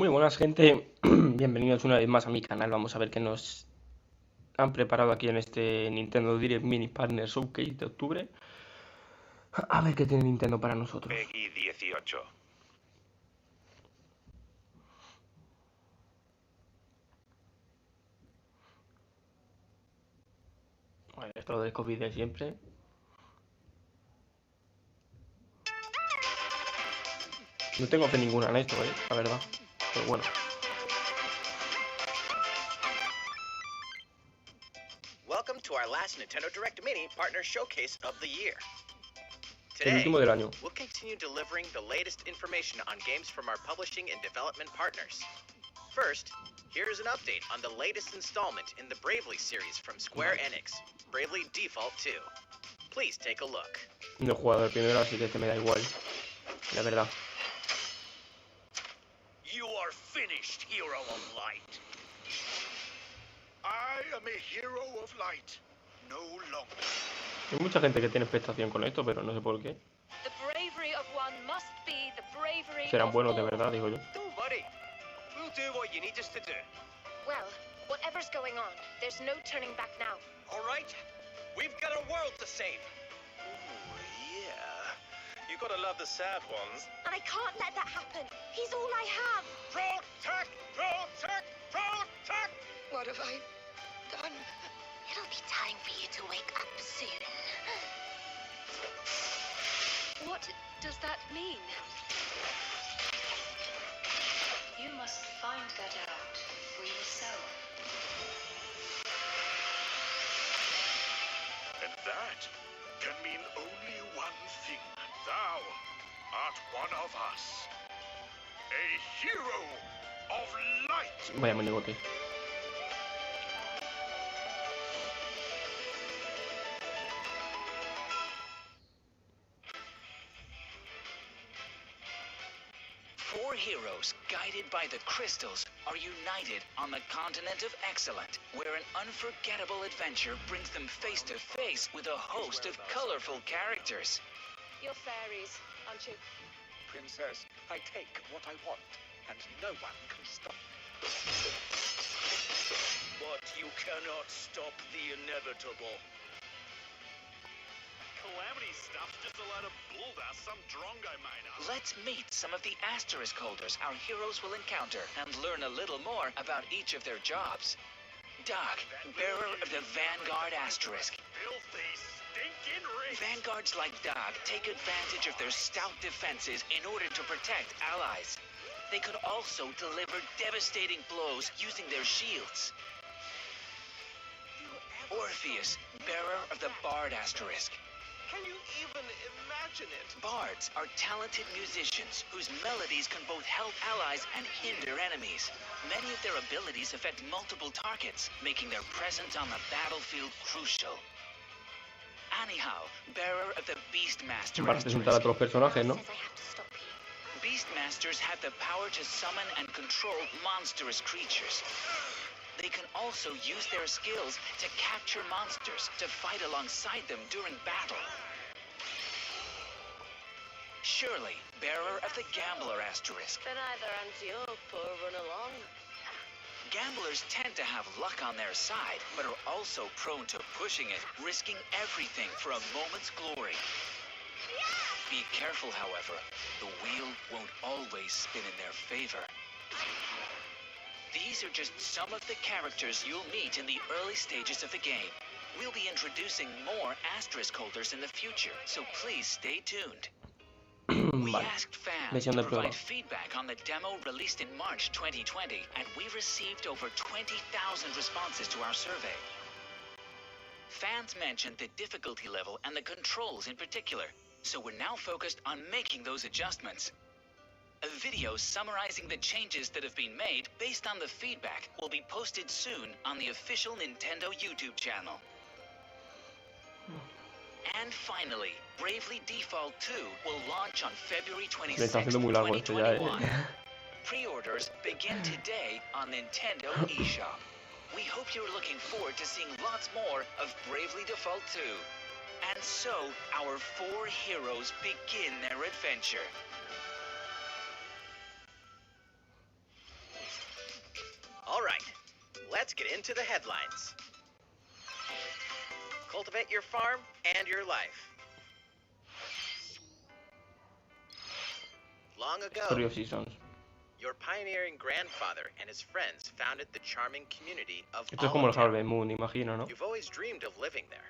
Muy buenas, gente. Bienvenidos una vez más a mi canal. Vamos a ver qué nos han preparado aquí en este Nintendo Direct Mini Partner Showcase de octubre. A ver qué tiene Nintendo para nosotros. Peggy 18. Bueno, esto de COVID de siempre. No tengo fe ninguna en esto, la verdad. Pero bueno. Welcome to our last Nintendo Direct Mini Partner Showcase of the year. El Today, último del año. we'll continue delivering the latest information on games from our publishing and development partners. First, here's an update on the latest installment in the Bravely series from Square Enix, Bravely Default 2. Please take a look. No he jugado el primero, así que me da igual. La verdad. You are finished, hero of light. I am a hero of light. No longer. Hay mucha gente que tiene expectación con esto, pero no sé por qué. The bravery of one must be the bravery Serán of buenos de all. verdad, digo yo. Don't worry. We'll do what you need us to do. Well, whatever's going on, there's no turning back now. All right? We've got a world to save. Oh, yeah. You gotta love the sad ones. And I can't let that happen. He's all I have. Protect! Protect! Protect! What have I done? It'll be time for you to wake up soon. What does that mean? You must find that out for yourself. And that can mean only one thing. Thou art one of us. A hero of light. Vaya monigote. Four heroes, guided by the crystals, are united on the continent of Excellent, where an unforgettable adventure brings them face to face with a host of colorful characters. You're fairies, aren't you? Princess, I take what I want, and no one can stop me. But you cannot stop the inevitable. Calamity stuff's just a lot of bull that some drongo made up. Let's meet some of the asterisk holders our heroes will encounter and learn a little more about each of their jobs. Doug, bearer of the Vanguard Asterisk. Filthy, stinking rich. Vanguards like Doug take advantage of their stout defenses in order to protect allies. They could also deliver devastating blows using their shields. Orpheus, bearer of the Bard Asterisk. Can you even imagine it? Bards are talented musicians whose melodies can both help allies and hinder enemies. Many of their abilities affect multiple targets, making their presence on the battlefield crucial. Anyhow, bearer of the Beastmaster Para presentar a Asterisk. todos los personajes, ¿no? Says I have to stop you. Beastmasters have the power to summon and control monstrous creatures. They can also use their skills to capture monsters to fight alongside them during battle. Shirley, bearer of the Gambler Asterisk. Been either anti-up or run along. Gamblers tend to have luck on their side, but are also prone to pushing it, risking everything for a moment's glory. Be careful, however. The wheel won't always spin in their favor. These are just some of the characters you'll meet in the early stages of the game. We'll be introducing more asterisk holders in the future, so please stay tuned. We Vale. asked fans Misión to de prueba. provide feedback on the demo released in March 2020, and we received over 20,000 responses to our survey. Fans mentioned the difficulty level and the controls in particular, so we're now focused on making those adjustments. A video summarizing the changes that have been made based on the feedback will be posted soon on the official Nintendo YouTube channel. And finally, Bravely Default 2 will launch on February Me está 26, haciendo muy largo esto ya, 2021. Pre-orders begin today on Nintendo eShop. We hope you're looking forward to seeing lots more of Bravely Default 2. And so, our four heroes begin their adventure. let's get into the headlines. Cultivate your farm and your life. Long ago, Story of Seasons. your pioneering grandfather and his friends founded the charming community of Esto es como el Olive Harvest Moon, imagino, ¿no? You've always dreamed of living there.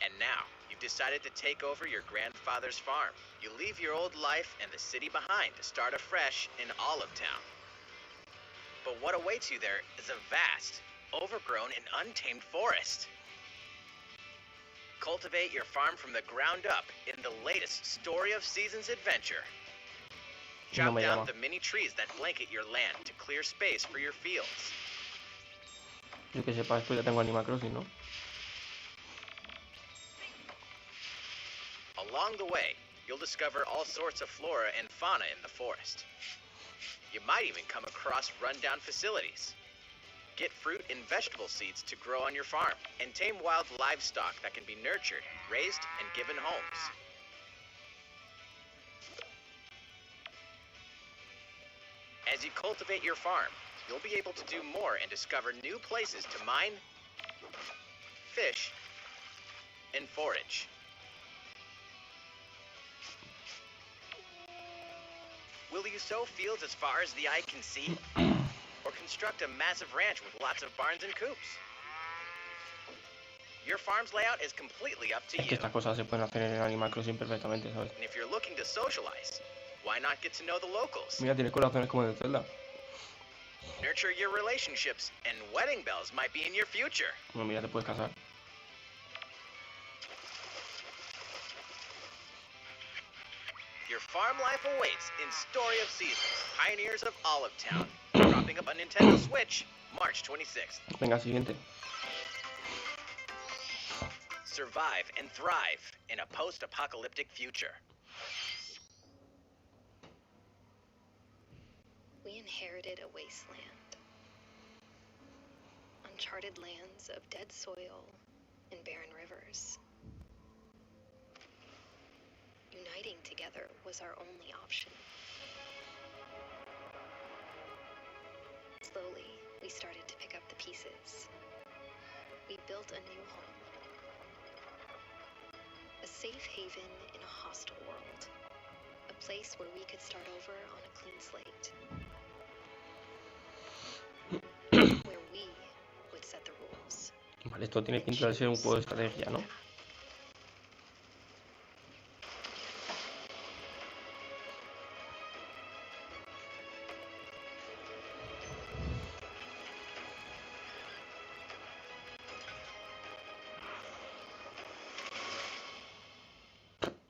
And now, you've decided to take over your grandfather's farm. You leave your old life and the city behind to start afresh in Olive Town. But what awaits you there is a vast, overgrown, and untamed forest. Cultivate your farm from the ground up in the latest Story of Seasons adventure. Chop me down llama. the mini trees that blanket your land to clear space for your fields. Yo que sepa, esto ya tengo Animal Crossing, ¿no? Along the way, you'll discover all sorts of flora and fauna in the forest. You might even come across rundown facilities. Get fruit and vegetable seeds to grow on your farm, and tame wild livestock that can be nurtured, raised, and given homes. As you cultivate your farm, you'll be able to do more and discover new places to mine, fish, and forage. Will you sow fields as far as the eye can see? Or construct a massive ranch with lots of barns and coops? Your farm's layout is completely up to Es que you. estas cosas se pueden hacer en el Animal Crossing perfectamente, ¿sabes? And if you're looking to socialize, why not get to know the locals? Mira, tiene corazones como de Zelda. Nurture your relationships, and wedding bells might be in your future. Bueno, mira, te puedes casar. Your farm life awaits in Story of Seasons, Pioneers of Olive Town, dropping up on Nintendo Switch, March 26th. Venga, siguiente. Survive and thrive in a post-apocalyptic future. We inherited a wasteland. Uncharted lands of dead soil and barren rivers. Uniting together was our only option. Slowly, we started to pick up the pieces. We built a new home. A safe haven in a hostile world. A place where we could start over on a clean slate. Where we would set the rules. Vale, esto tiene pinta de ser un juego de estrategia, ¿no?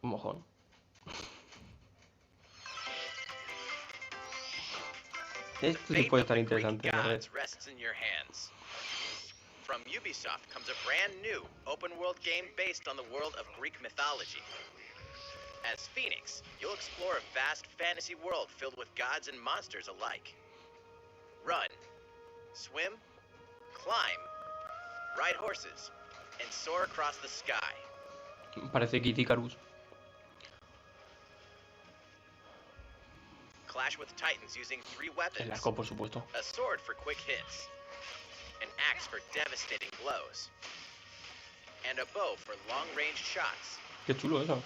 Un mojón. Esto sí Fate puede of estar the Greek interesante, a ver. gods rests in your hands. From Ubisoft comes a brand new open-world game based on the world of Greek mythology. As Phoenix, you'll explore a vast fantasy world filled with gods and monsters alike. Run, swim, climb, ride horses, and soar across the sky. Parece Kid Icarus. Clash with titans using 3 El weapons. arco, por supuesto. A sword for quick hits, an axe for devastating blows, and a bow for long-range shots. Qué chulo eso.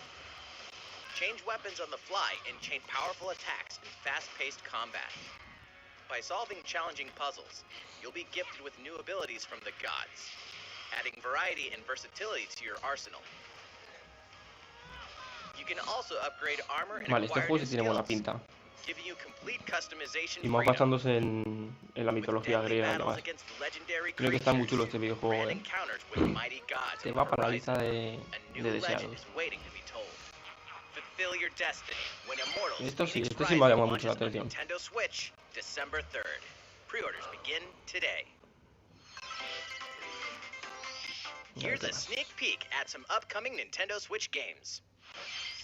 Change weapons on the fly and chain powerful attacks in fast-paced combat. By solving challenging puzzles, you'll be gifted with new abilities from the gods, adding variety and versatility to your arsenal. You can also upgrade armor and Vale, este acquire juego new sí tiene buena skills, pinta. giving you complete customization Y más freedom. basándose en la mitología With deadly griega y battles demás. against legendary Creo que está muy chulo creatures, este videojuego, grand ¿eh? encounters with mighty gods Se on va the para la horizon. lista de A new legend deseados. is waiting to be told. Fulfill your destiny when Immortals Esto sí, Phoenix este sí me ha Rising llamado mucho la launches on atención. Nintendo Switch, December 3rd. Pre-orders begin today. Here's a sneak peek at some upcoming Nintendo Switch games.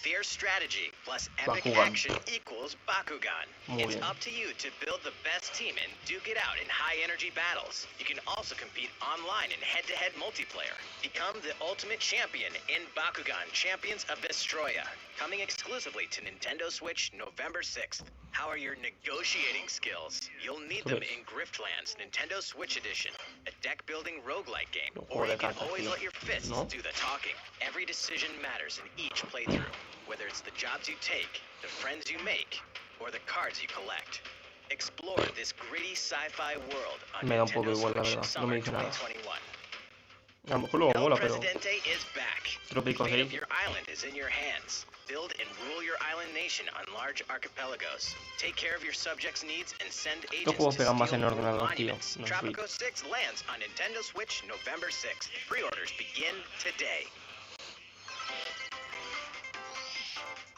Fierce strategy plus epic Bakugan. action equals Bakugan. Muy It's bien. up to you to build the best team and duke it out in high-energy battles. You can also compete online in head-to-head multiplayer. Become the ultimate champion in Bakugan Champions of Destroya. Coming exclusively to Nintendo Switch November 6th. How are your negotiating skills? You'll need them in Griftlands Nintendo Switch Edition, a deck-building roguelike game. Or you can always let your fists do the talking. Every decision matters in each playthrough, whether it's the jobs you take, the friends you make, or the cards you collect. Explore this gritty sci-fi world on Nintendo Switch Summer 2021. A lo mejor luego mola, pero Presidente is back. Trópico The fate 6. of your island is in your hands. Build and rule your island nation on large archipelagos. Take care of your subjects' needs and send agents juegos to pegan más en steal ordenador, world tío, monuments. no en Tropico 6 lands on Nintendo Switch November 6th. Pre-orders begin today.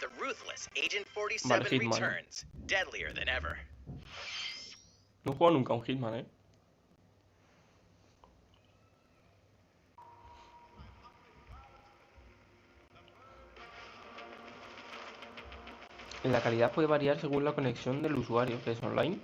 The ruthless Agent 47 Hitman. returns, deadlier than ever. No he jugado nunca a un Hitman, ¿eh? La calidad puede variar según la conexión del usuario, que es online.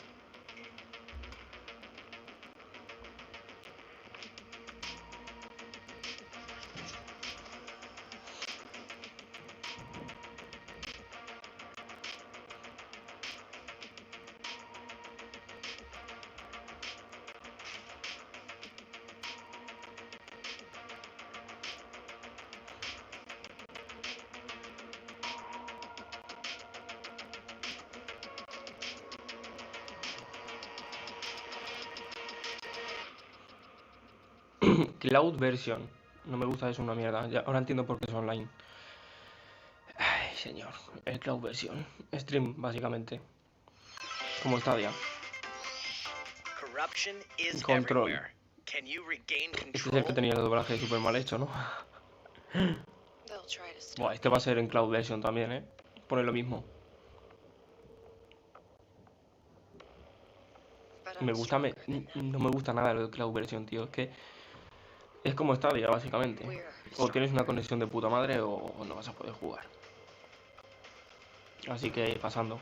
Cloud version. No me gusta eso, una mierda. Ya, ahora entiendo por qué es online. Ay, señor. El cloud version. Stream, básicamente. Como Stadia. Corruption is Control. everywhere. Can you regain Este es el control? que tenía el doblaje súper mal hecho, ¿no? They'll try to stop. Buah, este va a ser en cloud version también, ¿eh? Pone lo mismo. But Me I'm gusta, stronger than no me gusta nada lo de cloud version, tío. Es que es como Stadia, básicamente. we're O tienes una conexión de puta madre o no vas a poder jugar. Así que pasando.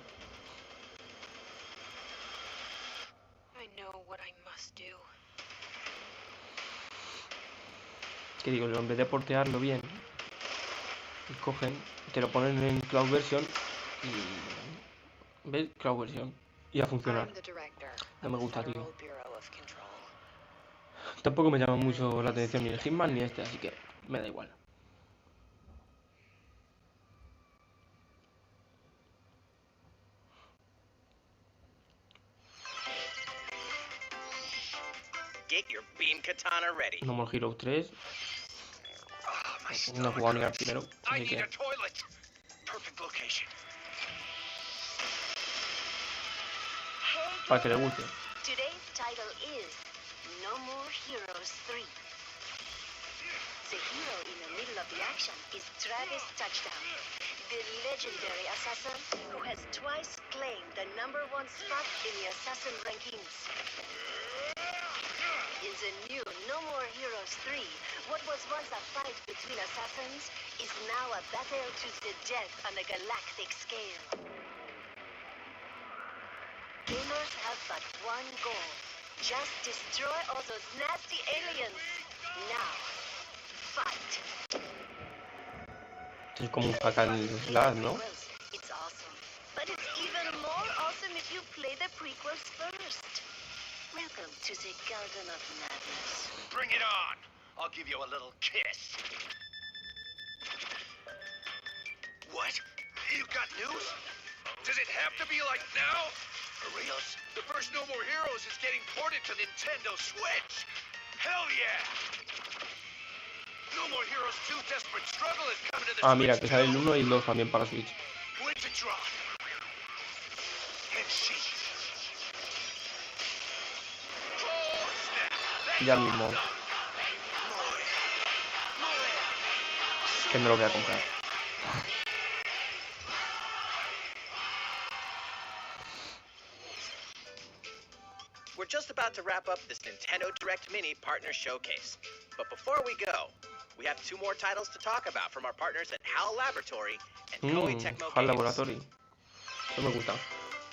I know what I must do. Que digo, en vez de portearlo bien, cogen, te lo ponen en cloud version y... ¿Ves? Cloud version. Y a funcionar. I'm the director No me of the gusta, tío. Federal Bureau of Control. Tampoco me llama mucho la atención ni el Hitman ni este, así que me da igual. Get your beam katana ready. No More Heroes 3. No he jugado ni al primero, I así need que... a toilet. Perfect location. Para que le guste. Today's title is No More Heroes 3. The hero in the middle of the action is Travis Touchdown, the legendary assassin who has twice claimed the #1 spot in the assassin rankings. In the new No More Heroes 3, what was once a fight between assassins is now a battle to the death on a galactic scale. Gamers have but one goal. Just destroy all those nasty aliens. Now, fight. Es como un hack and slash, ¿no? It's awesome. But it's even more awesome if you play the prequels first. Welcome to the Garden of Madness. Bring it on. I'll give you a little kiss. What? You got news? Does it have to be like now? For reals? The first No More Heroes is getting ported to Nintendo Switch. Hell yeah! No More Heroes 2 Desperate Struggle is coming to the Ah, mira, Switch que sale el too. 1 y el 2 también para Switch. When's it drop? And she. Oh, snap! Ya mismo. Que me lo voy a comprar. We're just about to wrap up this Nintendo Direct Mini Partner Showcase. But before we go, we have 2 more titles to talk about from our partners at HAL Laboratory and Koei Tecmo HAL Games. Laboratory. Eso me gusta.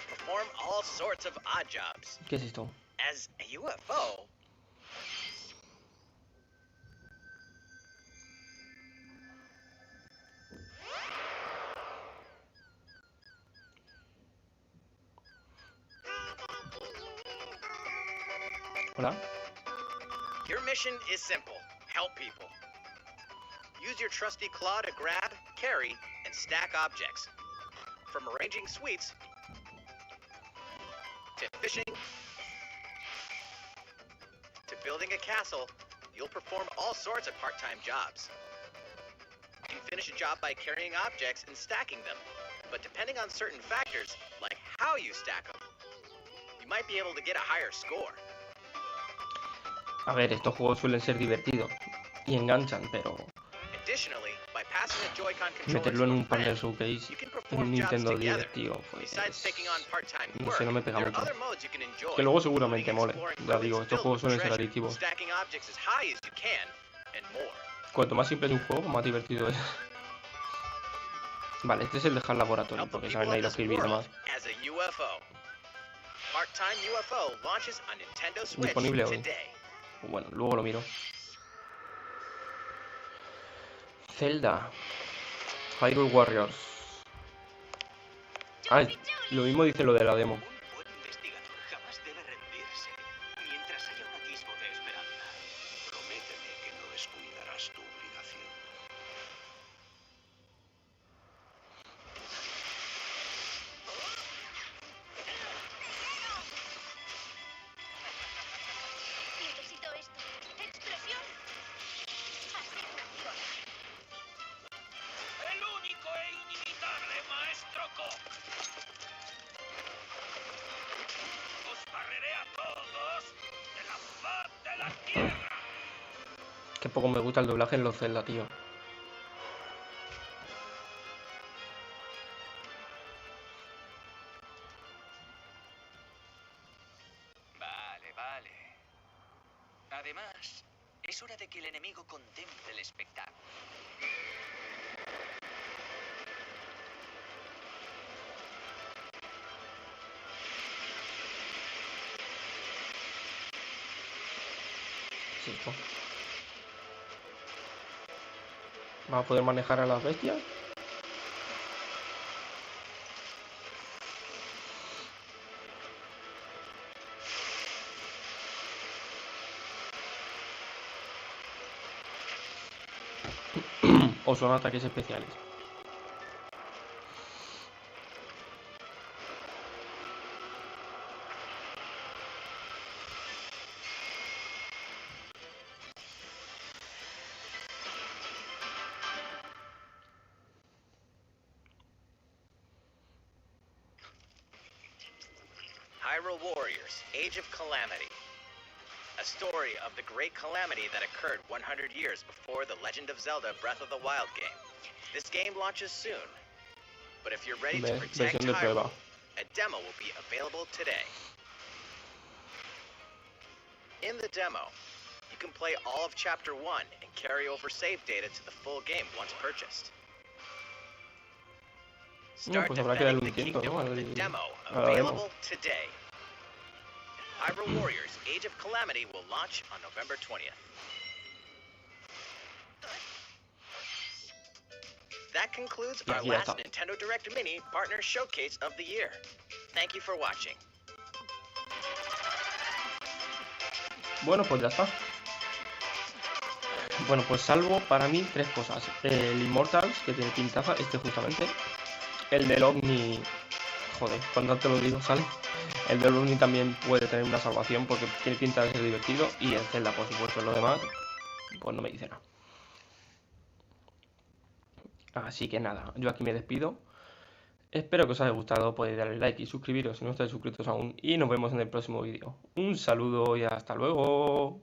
Perform all sorts of odd jobs. ¿Qué es esto? As a UFO, Hola. Your mission is simple. Help people. Use your trusty claw to grab, carry, and stack objects. From arranging sweets to fishing to building a castle, you'll perform all sorts of part-time jobs. You can finish a job by carrying objects and stacking them, but depending on certain factors, like how you stack them, you might be able to get a higher score. A ver, estos juegos suelen ser divertidos y enganchan, pero Additionally, by passing a Joy-Con controller meterlo en to a un panel friend, showcase you can en perform un jobs Nintendo together. Direct, tío, pues Besides taking on part-time no work, sé, no me pega there are mucho. other modes you can enjoy, Que luego seguramente including mole. exploring Ya worlds digo, estos filled juegos with suelen ser treasure, adictivos. stacking objects as high as you can, and more. Cuanto más simple es un juego, más divertido es. Vale, este es el dejar laboratorio, Help the porque people saben ahí of los this Kirby y world demás. as a UFO. Part-time UFO launches on Nintendo Switch Disponible hoy. today. Bueno, luego lo miro. Zelda. Hyrule Warriors. Ah, lo mismo dice lo de la demo. Un buen investigador jamás debe rendirse. Mientras haya un atisbo de esperanza. Prométeme que no descuidarás tu obligación. Necesito esto. ¡Explosión! Así funciona. El único e inimitable Maestro Co. Os barreré a todos de la faz de la tierra. Que poco me gusta el doblaje en los Zelda, tío. Vale, vale. Además, es hora de que el enemigo contemple el espectáculo. Sí, pues. ¿Vamos a poder manejar a las bestias? ¿O son ataques especiales? Hyrule Warriors, Age of Calamity. A story of the great calamity that occurred 100 years before The Legend of Zelda Breath of the Wild game. This game launches soon, but if you're ready to protect Versión de prueba. Hyrule, a demo will be available today. In the demo, you can play all of Chapter 1 and carry over save data to the full game once purchased. No, Start pues habrá que darle defending un the tiento, kingdom ¿no? with the demo A la demo. available today. Hyrule Warriors Age of Calamity will launch on November 20th. That concludes our aquí ya last está. Nintendo Direct Mini Partner Showcase of the year. Thank you for watching. Bueno, pues ya está. Bueno, pues salvo para mí tres cosas. El Immortals, que tiene pintaza, este justamente. El del Omni... Joder, cuando te lo digo, sale. El del Omni también puede tener una salvación porque tiene pinta de ser divertido. Y el Zelda, por supuesto, lo demás, pues no me dice nada. Así que nada, yo aquí me despido. Espero que os haya gustado, podéis darle like y suscribiros si no estáis suscritos aún. Y nos vemos en el próximo vídeo. Un saludo y hasta luego.